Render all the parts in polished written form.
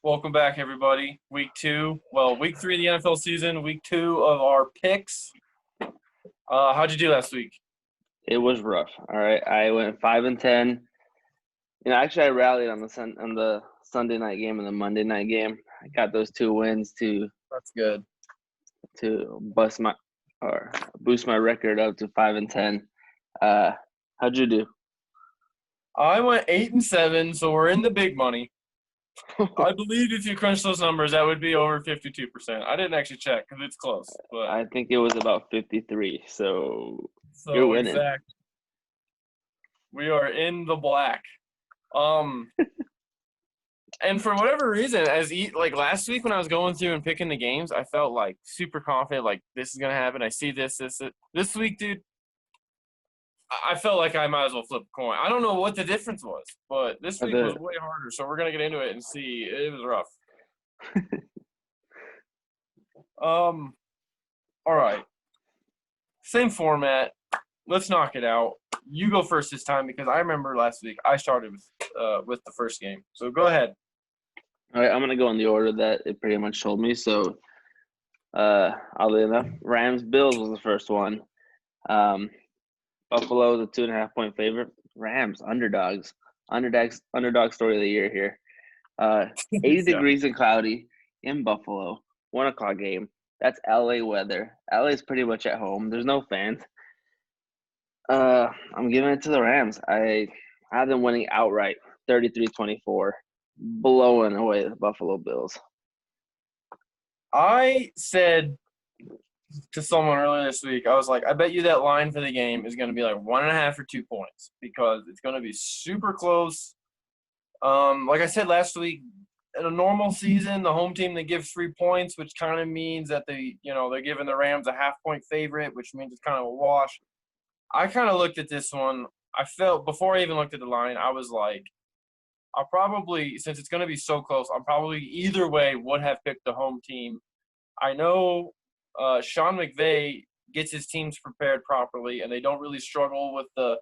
Welcome back, everybody. Week 2. Well, week 3 of the NFL season. Week 2 of our picks. How'd you do last week? It was rough. All right, I went 5-10. Actually, I rallied on the Sunday night game and the Monday night game. I got those 2 wins That's good. to boost my record up to 5-10. How'd you do? I went 8-7, so we're in the big money. I believe if you crunch those numbers, that would be over 52%. I didn't actually check because it's close, but I think it was about 53. So you're so winning. exact. We are in the black. And for whatever reason, like last week when I was going through and picking the games, I felt like super confident, like this is gonna happen. I see this. This week, dude, I felt like I might as well flip a coin. I don't know what the difference was, but this week was way harder. So we're gonna get into it and see. It was rough. All right. Same format. Let's knock it out. You go first this time because I remember last week I started with the first game. So go ahead. All right, I'm gonna go in the order that it pretty much told me. So, oddly enough, Rams Bills was the first one. Buffalo, the 2.5-point favorite. Rams underdogs. Underdog story of the year here. 80 degrees and cloudy in Buffalo. 1:00 game. That's LA weather. LA is pretty much at home. There's no fans. I'm giving it to the Rams. I have them winning outright, 33-24, blowing away the Buffalo Bills. I said to someone earlier this week, I was like, I bet you that line for the game is going to be like 1.5 or 2 points because it's going to be super close. Like I said last week, in a normal season, the home team that gives 3 points, which kind of means that they're giving the Rams a half-point favorite, which means it's kind of a wash. I kind of looked at this one. I felt before I even looked at the line, I was like, I'll probably, since it's going to be so close, I'm probably either way would have picked the home team. I know Sean McVay gets his teams prepared properly, and they don't really struggle with the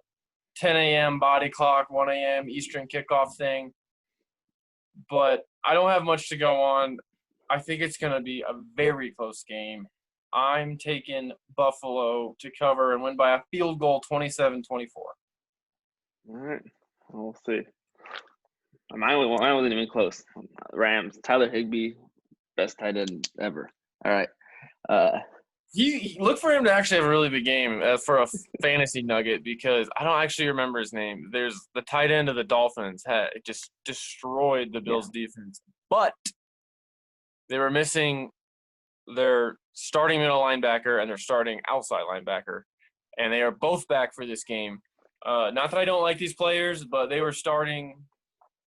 10 a.m. body clock, 1 a.m. Eastern kickoff thing. But I don't have much to go on. I think it's going to be a very close game. I'm taking Buffalo to cover and win by a field goal, 27-24. All right, we'll see. Mine wasn't even close. Rams, Tyler Higbee, best tight end ever. All right. You look for him to actually have a really big game for a fantasy nugget because I don't actually remember his name. There's the tight end of the Dolphins just destroyed the Bills' defense, but they were missing their starting middle linebacker and their starting outside linebacker, and they are both back for this game. Not that I don't like these players, but they were starting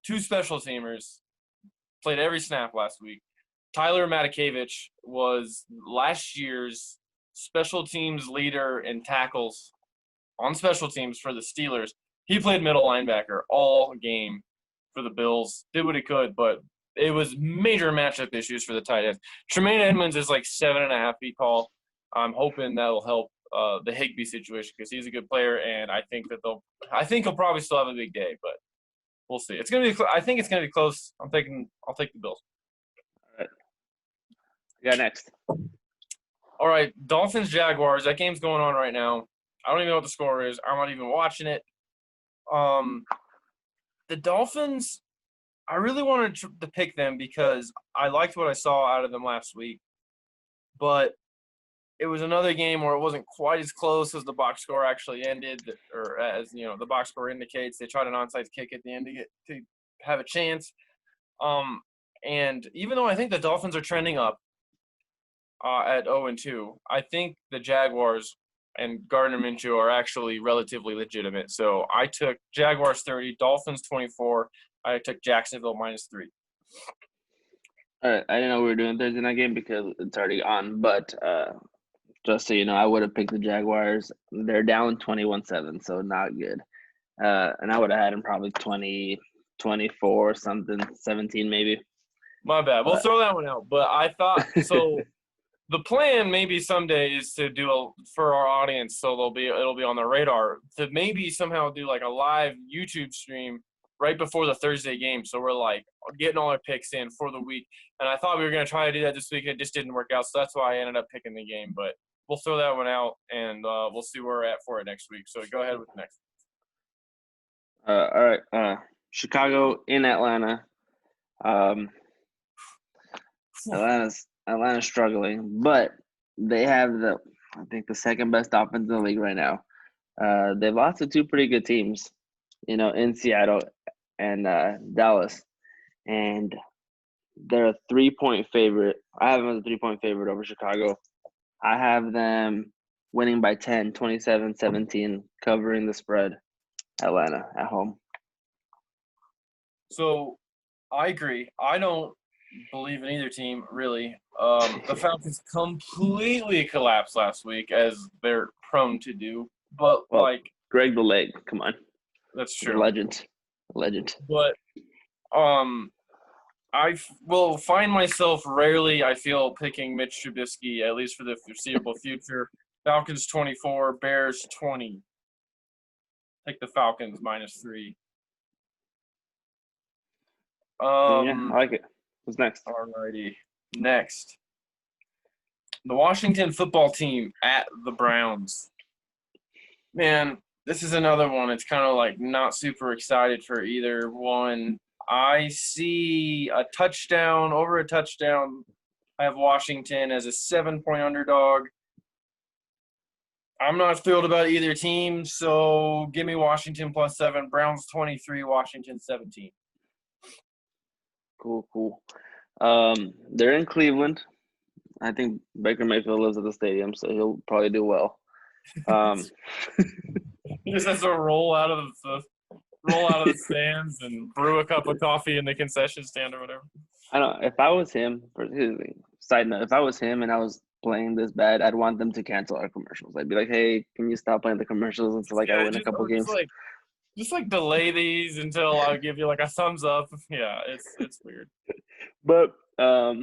2 special teamers, played every snap last week. Tyler Matakevich was last year's special teams leader in tackles on special teams for the Steelers. He played middle linebacker all game for the Bills, did what he could, but it was major matchup issues for the tight ends. Tremaine Edmonds is like 7.5 feet tall. I'm hoping that will help the Higbee situation because he's a good player, and I think he'll probably still have a big day, but we'll see. It's gonna be. I think it's gonna be close. I'll take the Bills. All right. You got next. All right, Dolphins Jaguars. That game's going on right now. I don't even know what the score is. I'm not even watching it. The Dolphins. I really wanted to pick them because I liked what I saw out of them last week, but it was another game where it wasn't quite as close as the box score actually ended, or as the box score indicates. They tried an onside kick at the end to have a chance. And even though I think the Dolphins are trending up at 0-2, I think the Jaguars and Gardner Minshew are actually relatively legitimate. So I took Jaguars 30, Dolphins 24. I took Jacksonville -3. All right, I didn't know we were doing Thursday night game because it's already on, but just so you know, I would have picked the Jaguars. They're down 21-7, so not good. And I would have had them probably 20, 24, something, 17 maybe. My bad. We'll throw that one out. But I thought so. The plan maybe someday is to do for our audience, so it'll be on the radar to maybe somehow do like a live YouTube stream right before the Thursday game. So we're like getting all our picks in for the week. And I thought we were going to try to do that this week. It just didn't work out. So that's why I ended up picking the game. But we'll throw that one out, and we'll see where we're at for it next week. So go ahead with the next. All right. Chicago in Atlanta. Atlanta's struggling, but they have I think the second best offense in the league right now. They've lost to two pretty good teams, in Seattle and Dallas, and they're a 3-point favorite. I have them as a 3-point favorite over Chicago. I have them winning by 10, 27-17, covering the spread. Atlanta at home. So I agree. I don't believe in either team, really. The Falcons completely collapsed last week, as they're prone to do. But, Greg the Leg, come on. That's true. Legend. But I will find myself rarely, I feel, picking Mitch Trubisky, at least for the foreseeable future. Falcons 24, Bears 20. Take the Falcons -3. I like it. What's next? Alrighty. Next. The Washington football team at the Browns. Man, this is another one. It's kind of like not super excited for either one. I see a touchdown, over a touchdown. I have Washington as a 7-point underdog. I'm not thrilled about either team, so give me Washington +7. Browns 23, Washington 17. Cool. They're in Cleveland. I think Baker Mayfield lives at the stadium, so he'll probably do well. He just has to roll out of the stands and brew a cup of coffee in the concession stand or whatever. I don't know. If I was him, side note, if I was him and I was playing this bad, I'd want them to cancel our commercials. I'd be like, hey, can you stop playing the commercials until I win a couple games? Just delay these until I'll give you a thumbs up. Yeah, it's weird. But I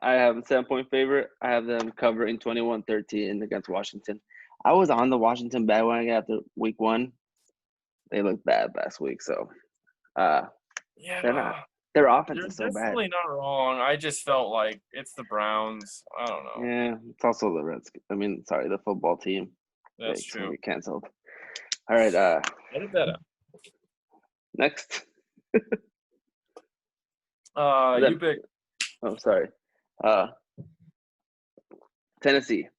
have a 7-point favorite. I have them covering 21-13 against Washington. I was on the Washington bandwagon after week 1. They looked bad last week, so they're not. Their offense is so bad. You're definitely not wrong. I just felt like it's the Browns. I don't know. Yeah, it's also the Redskins. The football team. That's true. Get canceled. All right. Edit that out. Next. You pick. Oh, sorry. Tennessee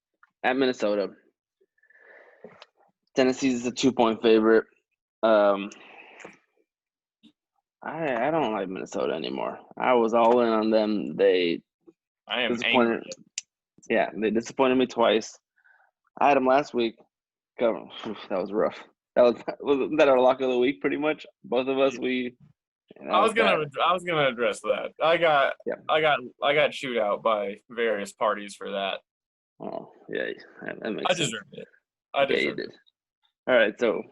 at Minnesota. Tennessee's a 2-point favorite. I don't like Minnesota anymore. I was all in on them. I am disappointed. Angry. Yeah, they disappointed me twice. I had them last week. That was rough. Wasn't that our lock of the week? Pretty much, both of us. I was gonna address that. I got chewed out by various parties for that. Oh yeah, that makes sense. Deserved it. I deserved it. All right, so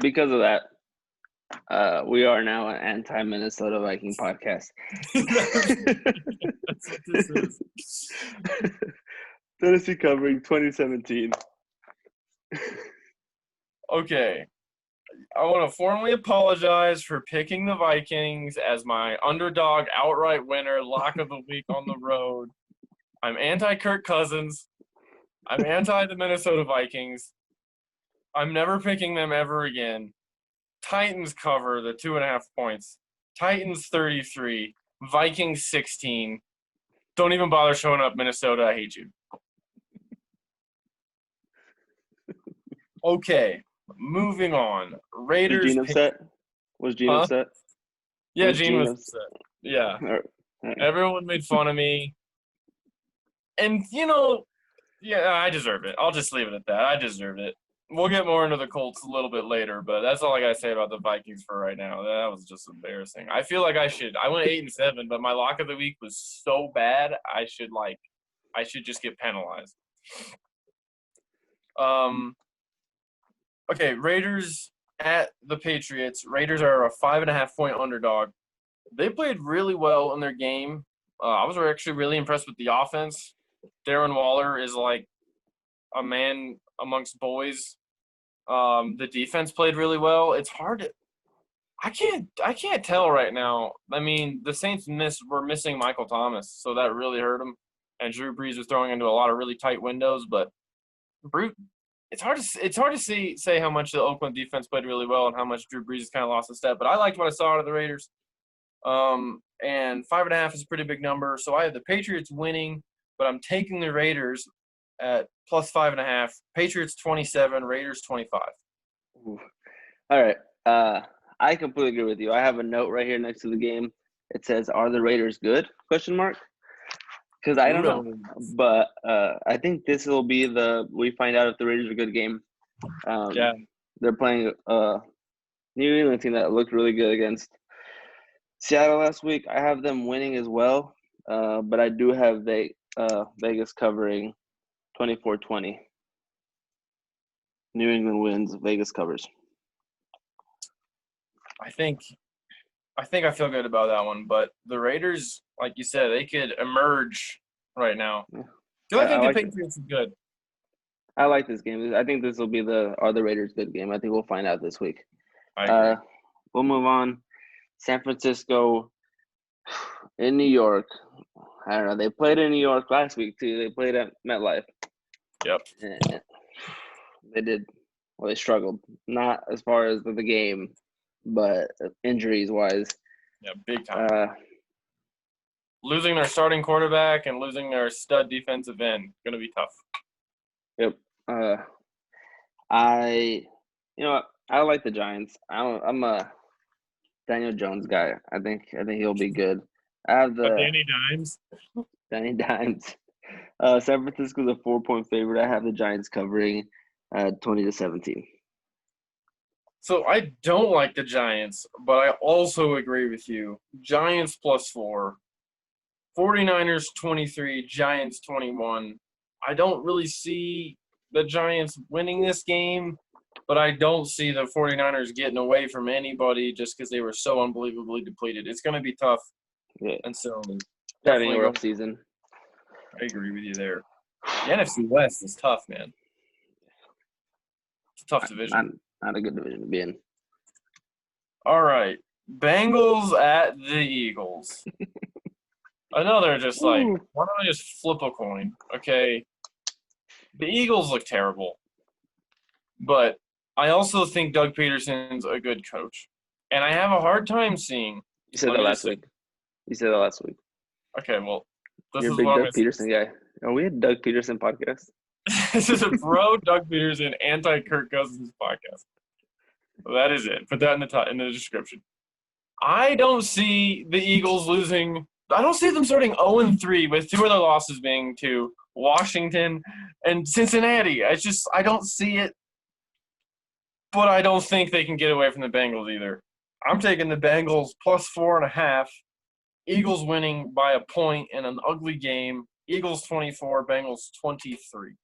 because of that, we are now an anti-Minnesota Viking podcast. That's what this is. Tennessee covering 2017. Okay. I want to formally apologize for picking the Vikings as my underdog outright winner, lock of the week on the road. I'm anti-Kirk Cousins. I'm anti the Minnesota Vikings. I'm never picking them ever again. Titans cover the 2.5 points. Titans 33. Vikings 16. Don't even bother showing up, Minnesota. I hate you. Okay, moving on. Raiders. Was Gene upset? Was Gene upset? Yeah, Gene was upset. Yeah. All right. Everyone made fun of me. And, yeah, I deserve it. I'll just leave it at that. I deserve it. We'll get more into the Colts a little bit later, but that's all I got to say about the Vikings for right now. That was just embarrassing. I feel like I went 8-7, but my lock of the week was so bad, I should just get penalized. Okay, Raiders at the Patriots. Raiders are a 5.5-point underdog. They played really well in their game. I was actually really impressed with the offense. Darren Waller is like a man amongst boys. The defense played really well. It's hard I can't tell right now. I mean, the Saints were missing Michael Thomas, so that really hurt them. And Drew Brees was throwing into a lot of really tight windows, but Brute, it's hard to say how much the Oakland defense played really well and how much Drew Brees has kind of lost a step. But I liked what I saw out of the Raiders. And 5.5 is a pretty big number. So I have the Patriots winning, but I'm taking the Raiders at plus 5.5. Patriots 27, Raiders 25. Ooh. All right. I completely agree with you. I have a note right here next to the game. It says, "Are the Raiders good?" Question mark. Because I don't know, but I think this will be we find out if the Raiders are a good game. Yeah. They're playing a New England team that looked really good against Seattle last week. I have them winning as well, but I do have Vegas covering 24-20. New England wins, Vegas covers. I think I feel good about that one, but the Raiders, like you said, they could emerge right now. Yeah. Do I think the Patriots are good? I like this game. I think this will be are the Raiders good game. I think we'll find out this week. I agree. We'll move on. San Francisco in New York. I don't know. They played in New York last week too. They played at MetLife. Yep. They did. Well, they struggled. Not as far as the game, but injuries wise. Yeah, big time. Losing their starting quarterback and losing their stud defensive end, going to be tough. Yep. I like the Giants. I'm a Daniel Jones guy. I think he'll be good. I have Danny Dimes. Danny Dimes. San Francisco's a 4-point favorite. I have the Giants covering 20-17. So I don't like the Giants, but I also agree with you. Giants +4. 49ers 23, Giants 21. I don't really see the Giants winning this game, but I don't see the 49ers getting away from anybody just because they were so unbelievably depleted. It's going to be tough. Yeah. And so definitely a rough season. I agree with you there. The NFC West is tough, man. It's a tough division. Not a good division to be in. All right. Bengals at the Eagles. I know they're just like, why don't I just flip a coin? Okay. The Eagles look terrible. But I also think Doug Peterson's a good coach. And I have a hard time seeing. You said that last week. Okay, well, you're a big Doug Peterson guy. Oh, we had Doug Peterson podcast. This is a pro Doug Peterson, anti Kirk Cousins podcast. Well, that is it. Put that in the description. I don't see the Eagles losing. I don't see them starting 0-3 with 2 of their losses being to Washington and Cincinnati. I don't see it. But I don't think they can get away from the Bengals either. I'm taking the Bengals +4.5. Eagles winning by a point in an ugly game. Eagles 24, Bengals 23.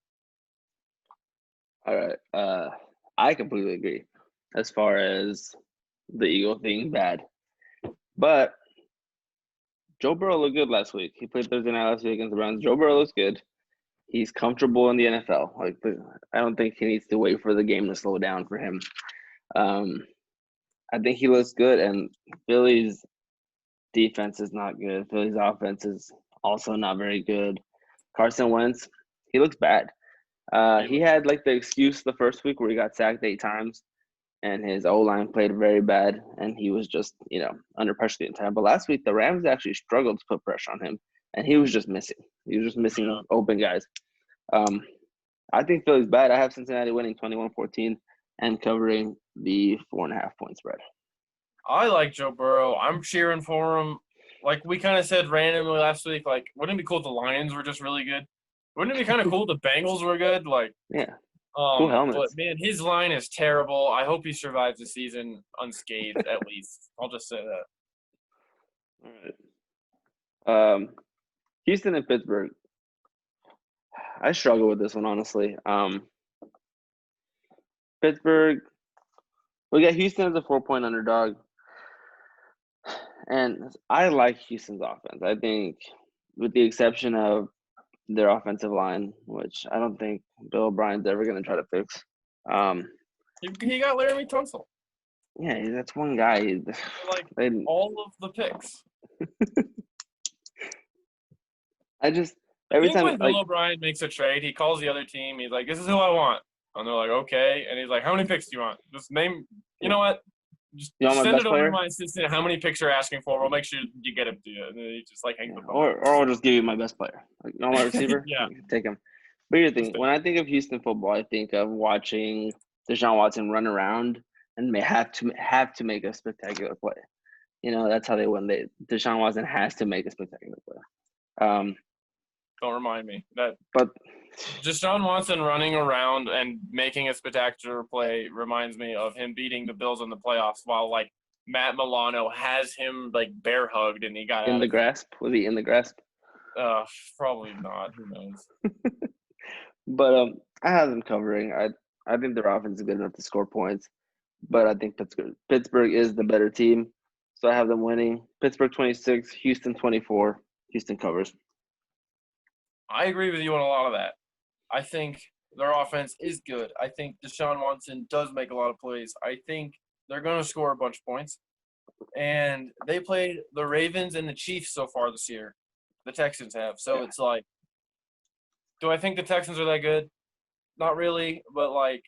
All right. I completely agree as far as the Eagles being bad. But Joe Burrow looked good last week. He played Thursday night last week against the Browns. Joe Burrow looks good. He's comfortable in the NFL. I don't think he needs to wait for the game to slow down for him. I think he looks good, and Philly's defense is not good. Philly's offense is also not very good. Carson Wentz, he looks bad. He had the excuse the first week where he got sacked 8 times, and his O-line played very bad, and he was just, under pressure the entire time. But last week, the Rams actually struggled to put pressure on him, and he was just missing. He was just missing open guys. I think Philly's bad. I have Cincinnati winning 21-14 and covering the 4.5-point spread. I like Joe Burrow. I'm cheering for him. Like we kind of said randomly last week, wouldn't it be cool if the Lions were just really good? Wouldn't it be kind of cool if the Bengals were good? Yeah. Cool helmets. But, man, his line is terrible. I hope he survives the season unscathed, at least. I'll just say that. All right. Houston and Pittsburgh. I struggle with this one, honestly. Pittsburgh, we got Houston as a 4-point underdog. And I like Houston's offense. I think, with the exception of their offensive line, which I don't think Bill O'Brien's ever going to try to fix. He got Laramie Tunsil. Yeah, that's one guy. Like They, all of the picks. I just I every think time when like Bill O'Brien makes a trade, he calls the other team. He's like, "This is who I want," and they're like, "Okay." And he's like, "How many picks do you want? Just name. You know what? Just you want my send best it over to player? my assistant. How many picks you're asking for? We'll make sure you get him to you." And then he just like hangs Yeah. the phone Or I'll just give you my best player. Like, you want my up. receiver? Yeah, Take him. But here's the just thing: when I think of Houston football, I think of watching Deshaun Watson run around and may have to make a spectacular play. You know, that's how they win. Deshaun Watson has to make a spectacular play. don't remind me that But Deshaun Watson running around and making a spectacular play reminds me of him beating the Bills in the playoffs while like Matt Milano has him like bear hugged and he got in out the of it. grasp, was he in the grasp? Probably not. Who knows? But I have them covering. I think their offense is good enough to score points. But I think Pittsburgh is the better team, so I have them winning. Pittsburgh 26, Houston 24. Houston covers. I agree with you on a lot of that. I think their offense is good. I think Deshaun Watson does make a lot of plays. I think they're going to score a bunch of points. And they played the Ravens and the Chiefs so far this year. The Texans have. So it's like, do I think the Texans are that good? Not really, but like,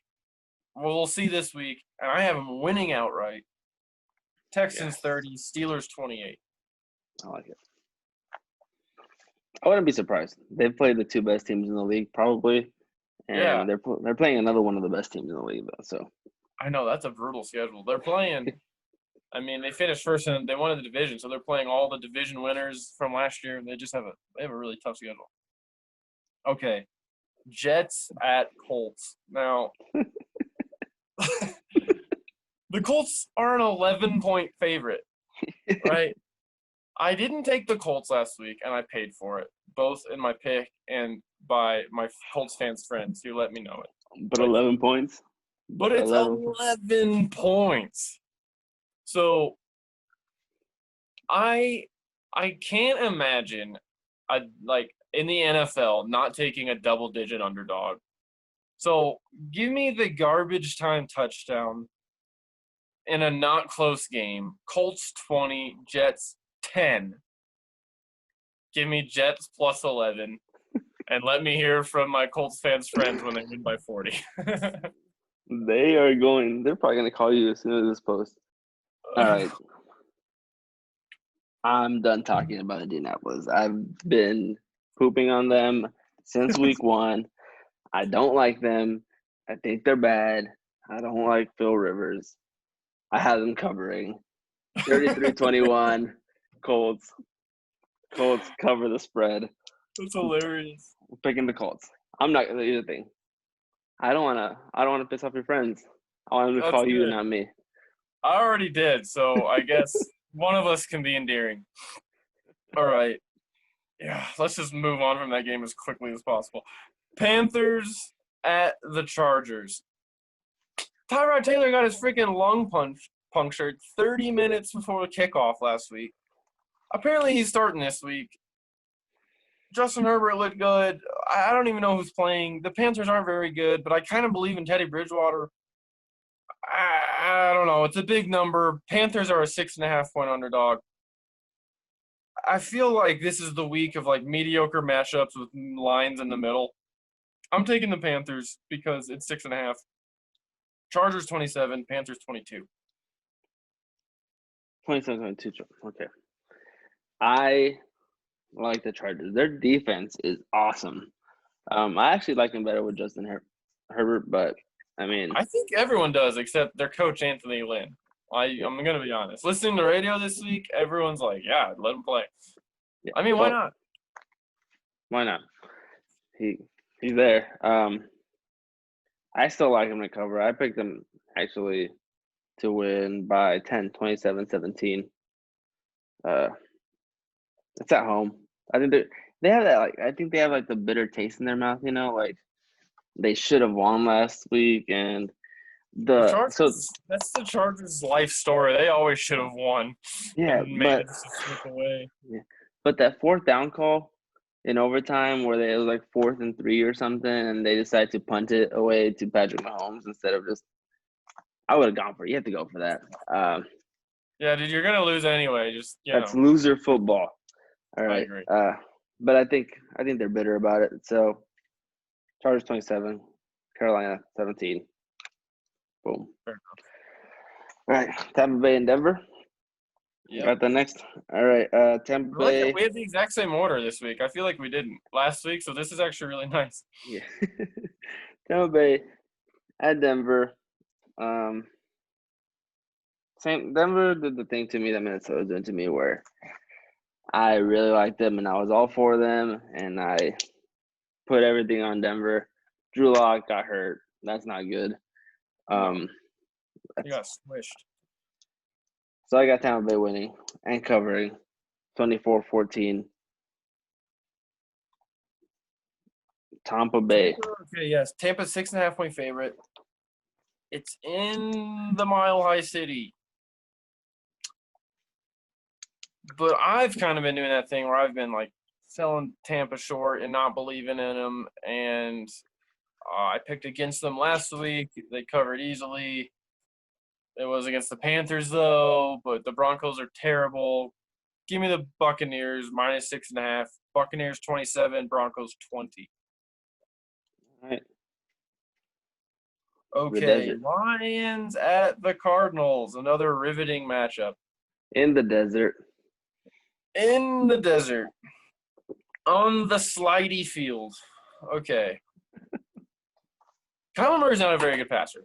well, we'll see this week. And I have them winning outright. Texans Yes, 30, Steelers 28. I like it. I wouldn't be surprised. They've played the two best teams in the league, probably, Yeah, and they're playing another one of the best teams in the league, though. So I know that's a brutal schedule. They're playing. I mean, they finished first and they won the division, so they're playing all the division winners from last year. They just have a really tough schedule. Okay, Jets at Colts. Now, the Colts are an 11-point favorite, right? I didn't take the Colts last week, and I paid for it, both in my pick and by my Colts fans' friends who let me know it. but But 11 points. but But it's 11. 11 points. So I I can't imagine like in the NFL not taking a double-digit underdog. So give me the garbage time touchdown in a not close game. Colts 20, Jets 10. Give me Jets plus 11. And let me hear from my Colts fans' friends when they win by 40. They are going. They're probably going to call you as soon as this post. All right. I'm done talking about Indianapolis. I've been pooping on them since week one. I don't like them. I think they're bad. I don't like Phil Rivers. I have them covering 33-21. Colts. Colts cover the spread. That's hilarious. I'm picking the Colts. I'm not gonna do the thing. I don't wanna piss off your friends. I want them to That's call you, good. not me. I already did, so I guess one of us can be endearing. All right. Yeah, let's just move on from that game as quickly as possible. Panthers at the Chargers. Tyrod Taylor got his freaking lung punctured 30 minutes before the kickoff last week. Apparently, he's starting this week. Justin Herbert looked good. I don't even know who's playing. The Panthers aren't very good, but I kind of believe in Teddy Bridgewater. I don't know. It's a big number. Panthers are a 6.5-point underdog. I feel like this is the week of like mediocre matchups with lines in the middle. I'm taking the Panthers because it's 6.5. Chargers 27, Panthers 22. 27-22. Okay. I like the Chargers. Their defense is awesome. I actually like them better with Herbert, but I mean, I think everyone does except their coach Anthony Lynn. I'm gonna be honest. Listening to radio this week, everyone's like, "Yeah, let him play." yeah. I mean, why Well, not? why not? He he's there. I still like him to cover. I picked them actually to win by 10, 27-17. Uh, it's at home. I think they have that like I think they have like the bitter taste in their mouth, like they should have won last week and The the so Chargers. That's the Chargers' life story. They always should have won yeah, and but managed to slip away. yeah. But that fourth down call in overtime where it was like 4th and 3 or something and they decided to punt it away to Patrick Mahomes instead of just I would have gone for it. You have to go for that. Yeah, dude, you're gonna lose anyway. Just That's loser football. All I right. agree. But I think they're bitter about it. So Chargers 27, Carolina 17. Boom. Fair All right. Tampa Bay and Denver. Yeah. Got the next. All right. Tampa Bay. We had the exact same order this week. I feel like we didn't last week, so this is actually really nice. Yeah. Tampa Bay at Denver. Same. Denver did the thing to me that Minnesota was doing to me, where I really liked them and I was all for them, and I put everything on Denver. Drew Lock got hurt. That's not good. You got squished. So I got Tampa Bay winning and covering 24-14. Tampa Bay. Okay, yes. Tampa 6.5 point favorite. It's in the Mile High City. But I've kind of been doing that thing where I've been like selling Tampa short and not believing in them. And I picked against them last week. They covered easily. It was against the Panthers, though, but the Broncos are terrible. Give me the Buccaneers minus 6.5. Buccaneers 27, Broncos 20. All right. Okay, Lions at the Cardinals. Another riveting matchup. In the desert. In the desert. On the slidey field. Okay. Kyler Murray's not a very good passer.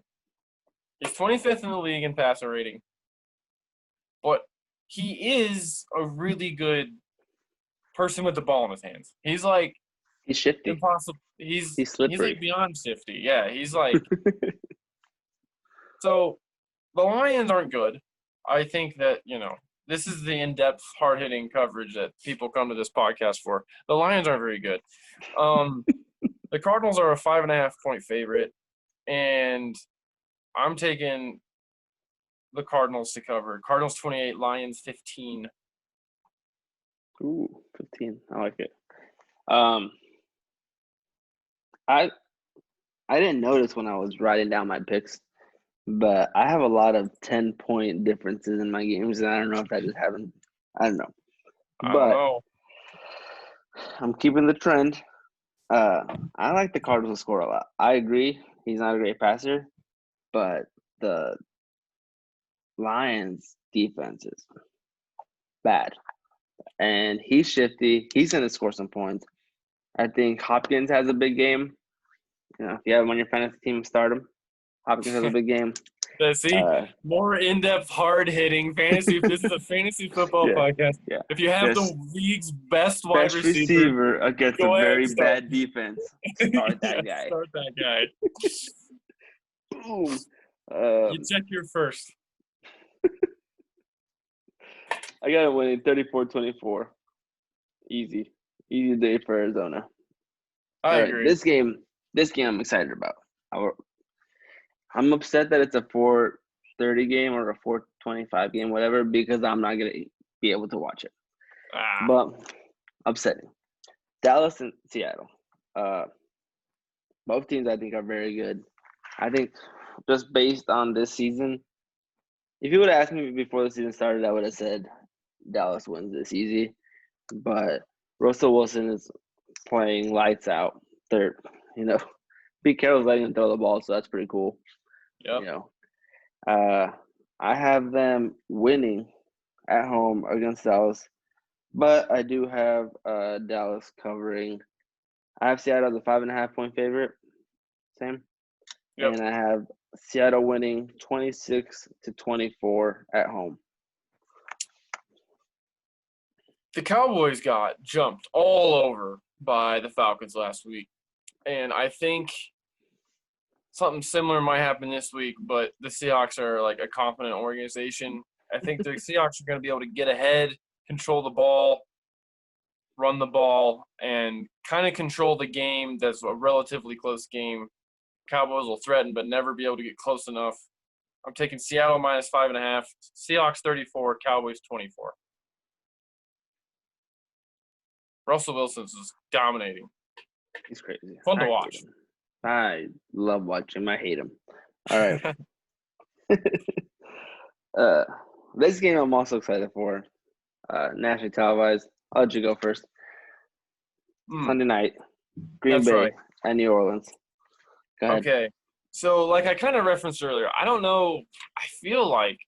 He's 25th in the league in passer rating. But he is a really good person with the ball in his hands. He's like He's shifty. impossible. He's slippery. He's like beyond shifty. Yeah, he's like so the Lions aren't good. I think that, this is the in-depth, hard-hitting coverage that people come to this podcast for. The Lions aren't very good. The Cardinals are a 5.5 point favorite, and I'm taking the Cardinals to cover. Cardinals 28, Lions 15. Ooh, 15. I like it. I didn't notice when I was writing down my picks, but I have a lot of 10-point differences in my games, and I don't know if that just happened. I don't know. But I'm keeping the trend. I like the Cardinals to score a lot. I agree. He's not a great passer, but the Lions defense is bad. And he's shifty. He's going to score some points. I think Hopkins has a big game. If you have him on your fantasy team, start him. Hopkins has a big game. See, more in-depth, hard-hitting fantasy. This is a fantasy football podcast. Yeah. If you have the league's best wide receiver against a very bad defense, start that guy. Start that guy. Boom. You check your first. I got it winning 34-24. Easy day for Arizona. I agree. This game I'm excited about. I'm upset that it's a 4:30 game or a 4:25 game, whatever, because I'm not going to be able to watch it. But upsetting. Dallas and Seattle. Both teams I think are very good. I think just based on this season, if you would have asked me before the season started, I would have said Dallas wins this easy. But Russell Wilson is playing lights out. Pete Carroll's letting him throw the ball, so that's pretty cool. Yep. I have them winning at home against Dallas, but I do have Dallas covering. I have Seattle as a 5.5 point favorite. Same. Yep. And I have Seattle winning 26-24 at home. The Cowboys got jumped all over by the Falcons last week, and I think something similar might happen this week, but the Seahawks are like a confident organization. I think the Seahawks are going to be able to get ahead, control the ball, run the ball, and kind of control the game. That's a relatively close game. Cowboys will threaten, but never be able to get close enough. I'm taking Seattle minus 5.5, Seahawks 34, Cowboys 24. Russell Wilson's is dominating. He's crazy. Fun to watch. I love watching him. I hate him. All right. uh, this game I'm also excited for. Nationally televised. I'll let you go first. Sunday night, Green That's Bay right. and New Orleans. Go ahead. Okay. So, like I kind of referenced earlier, I don't know. I feel like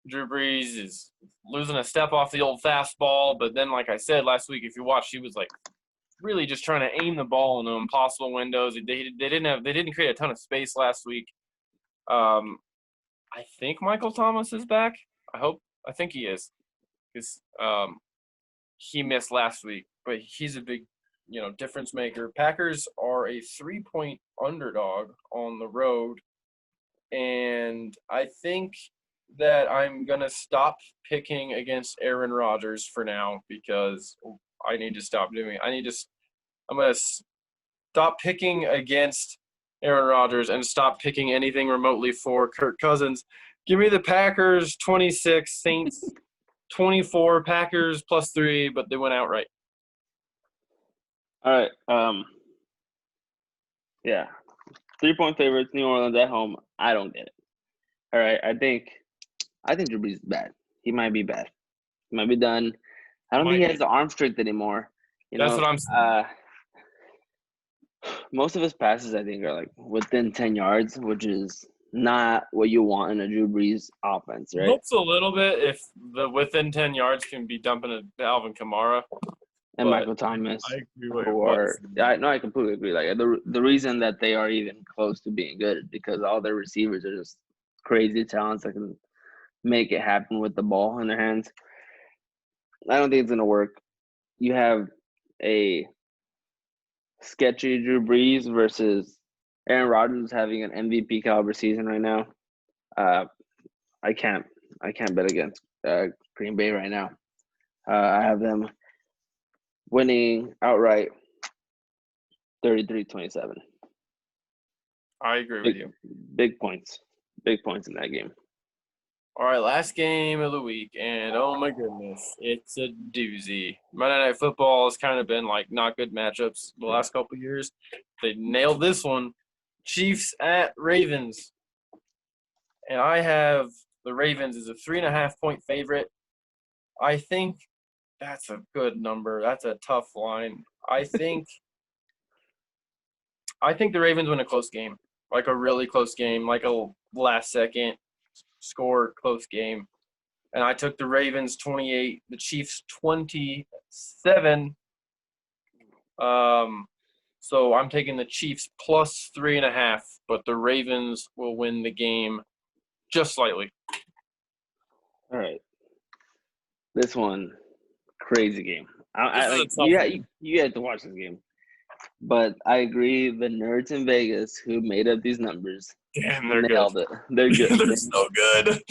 Drew Brees is losing a step off the old fastball, but then, like I said last week, if you watched, he was like really just trying to aim the ball into impossible windows. They didn't create a ton of space last week. I think Michael Thomas is back. I think he is because he missed last week, but he's a big, difference maker. Packers are a 3-point underdog on the road, and I think that I'm gonna stop picking against Aaron Rodgers for now because I need to stop doing. I'm gonna stop picking against Aaron Rodgers and stop picking anything remotely for Kirk Cousins. Give me the Packers 26, Saints 24, Packers +3, but they went outright. All right. Yeah. 3-point favorites, New Orleans at home. I don't get it. All right. I think Drew Brees is bad. He might be bad. He might be done. I don't think he has the arm strength anymore. That's what I'm saying. Most of his passes, I think, are like within 10 yards, which is not what you want in a Drew Brees offense, right? Helps a little bit if the within 10 yards can be dumping to Alvin Kamara. And Michael Thomas. I agree with what I completely agree. Like the reason that they are even close to being good is because all their receivers are just crazy talents that can make it happen with the ball in their hands. I don't think it's gonna work. You have a sketchy Drew Brees versus Aaron Rodgers having an MVP caliber season right now. I can't bet against Green Bay right now. I have them winning outright 33-27. I agree with you. Big points in that game. All right, last game of the week, and oh my goodness, it's a doozy. Monday Night Football has kind of been like not good matchups the last couple of years. They nailed this one. Chiefs at Ravens. And I have the Ravens as a 3.5-point favorite. I think that's a good number. That's a tough line. I think the Ravens win a close game, like a really close game, like a last second score close game. And I took the Ravens 28, the Chiefs 27. So I'm taking the Chiefs +3.5, but the Ravens will win the game just slightly. All right. This one, crazy game. You had to watch this game. But I agree, the nerds in Vegas who made up these numbers, damn, they're nailed good. It. They're good. They're so good.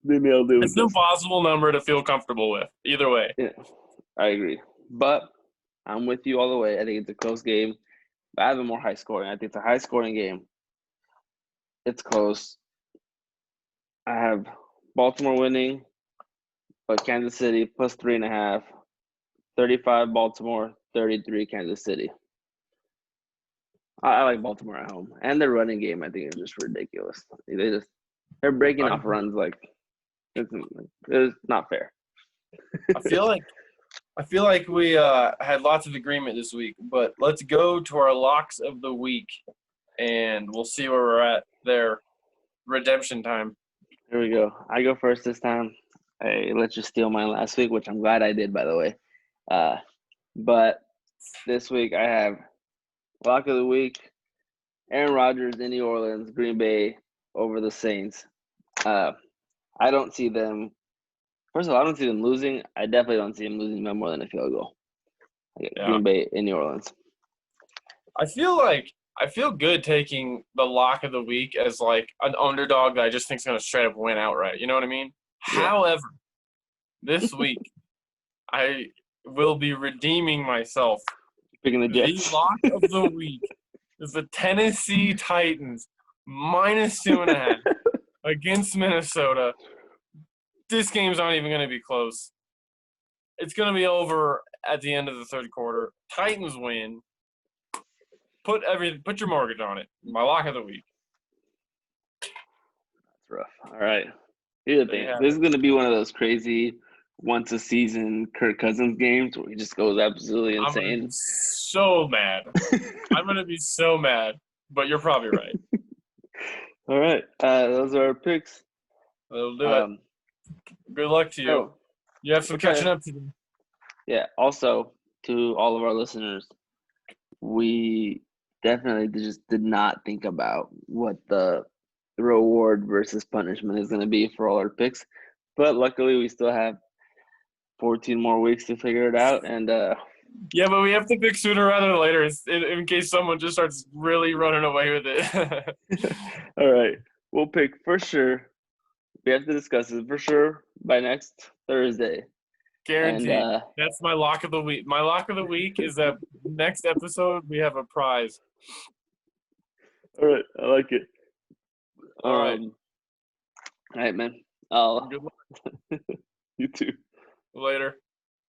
They nailed it. It's an impossible number to feel comfortable with. Either way. Yeah, I agree. But I'm with you all the way. I think it's a close game. But I have a more high scoring. I think it's a high scoring game. It's close. I have Baltimore winning, but Kansas City +3.5. 35 Baltimore, 33 Kansas City. I like Baltimore at home. And their running game, I think, is just ridiculous. They're breaking off runs like it's not fair. I feel like we had lots of agreement this week, but let's go to our locks of the week, and we'll see where we're at there. Redemption time. Here we go. I go first this time. I let you steal mine last week, which I'm glad I did, by the way. But this week I have lock of the week, Aaron Rodgers in New Orleans, Green Bay over the Saints. I don't see them. First of all, I don't see them losing. I definitely don't see them losing by more than a field goal. Green Bay in New Orleans. I feel good taking the lock of the week as like an underdog that I just think is going to straight up win outright. You know what I mean? Yeah. However, this week I will be redeeming myself. Picking the Jets. The lock of the week is the Tennessee Titans -2.5 against Minnesota. This game's not even going to be close. It's going to be over at the end of the third quarter. Titans win. Put your mortgage on it. My lock of the week. rough. All right. Here's the There you thing. have This it. is gonna be one of those crazy once a season Kirk Cousins games where he just goes absolutely I'm gonna be insane. so mad. I'm gonna be so mad. But you're probably right. All right. Those are our picks. That'll do it. Um, Good luck to you. oh, You have some we'll try catching to, up to do. yeah. Also, to all of our listeners, we definitely just did not think about what the reward versus punishment is going to be for all our picks. But luckily, we still have 14 more weeks to figure it out. And Yeah, but we have to pick sooner rather than later in case someone just starts really running away with it. all right, we'll pick for sure. We have to discuss it for sure by next Thursday. And Guaranteed. That's my lock of the week. My lock of the week is that next episode we have a prize. all right, I like it. All right. All right, man. I'll Good luck you too. later.